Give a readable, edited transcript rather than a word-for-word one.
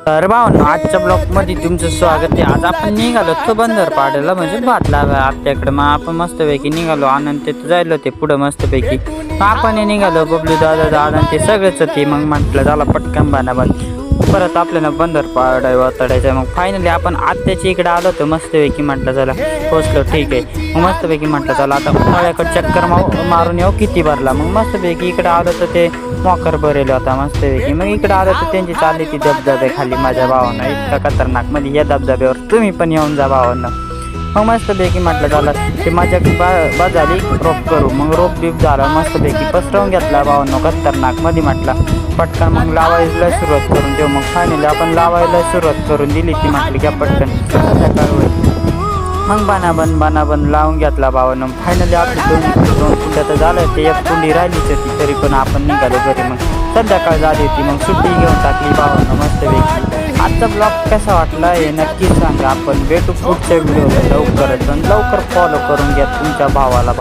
तर भावांनो, आजच्या ब्लॉगमध्ये तुमचं स्वागत आहे. आज आपण निघालो तो बंदरपाड्याला, म्हणजे भात लावा आत्याकडे. मग आपण मस्तपैकी निघालो, आनंद ते जायला ते पुढं मस्तपैकी. मग आपण निघालो, बबलू दादा दादा ते सगळेच होते. मग म्हटलं झाला पटकन बाणाबाद, परत आपल्याला बंदरपाडा वातडायचं. मग फायनली आपण आत्याच्या इकडे आलो होतो मस्तपैकी. म्हटलं चला पोचलो, ठीक आहे. मग मस्तपैकी म्हटलं चला आता उन्हाळ्याकडे चक्कर मारून येऊ. किती भरला मग मस्तपैकी इकडे आलं तर ते मॉकर भरेल होता मस्तपैकी. मग इकडे आलं तर त्यांची चालली ती धबधबे खाली. माझ्या भावानं इतका खतरनाक मध्ये या धबधब्यावर तुम्ही पण येऊन जा भावांना. मग मस्तपैकी म्हटलं झालं ते माझ्या बाद झाली रोप करू. मग रोप बीप झाला मस्तपैकी पसरवून घेतला भावांनो खतरनाक मध्ये. म्हटलं पटकन मग लावायला सुरुवात करून देऊ. मग फायनली आपण लावायला सुरुवात करून दिली ती. म्हटलं घ्या पटकन सकाळ. मग बाणाबंद लावून घेतला भावानं. फायनली आपली दोन कुंड्या तर झालं, ते एक कुंडी राहिलीच होती, तरी पण आपण निघालो घरी. मग संध्याकाळ झाली होती, मग सुट्टी घेऊन टाकली भावानं मस्तपैकी. आजचा ब्लॉग कसा वाटला हे नक्की सांगा. आपण भेटू पुढच्या व्हिडिओला लवकरच. लवकर फॉलो करून घ्या तुमच्या भावाला.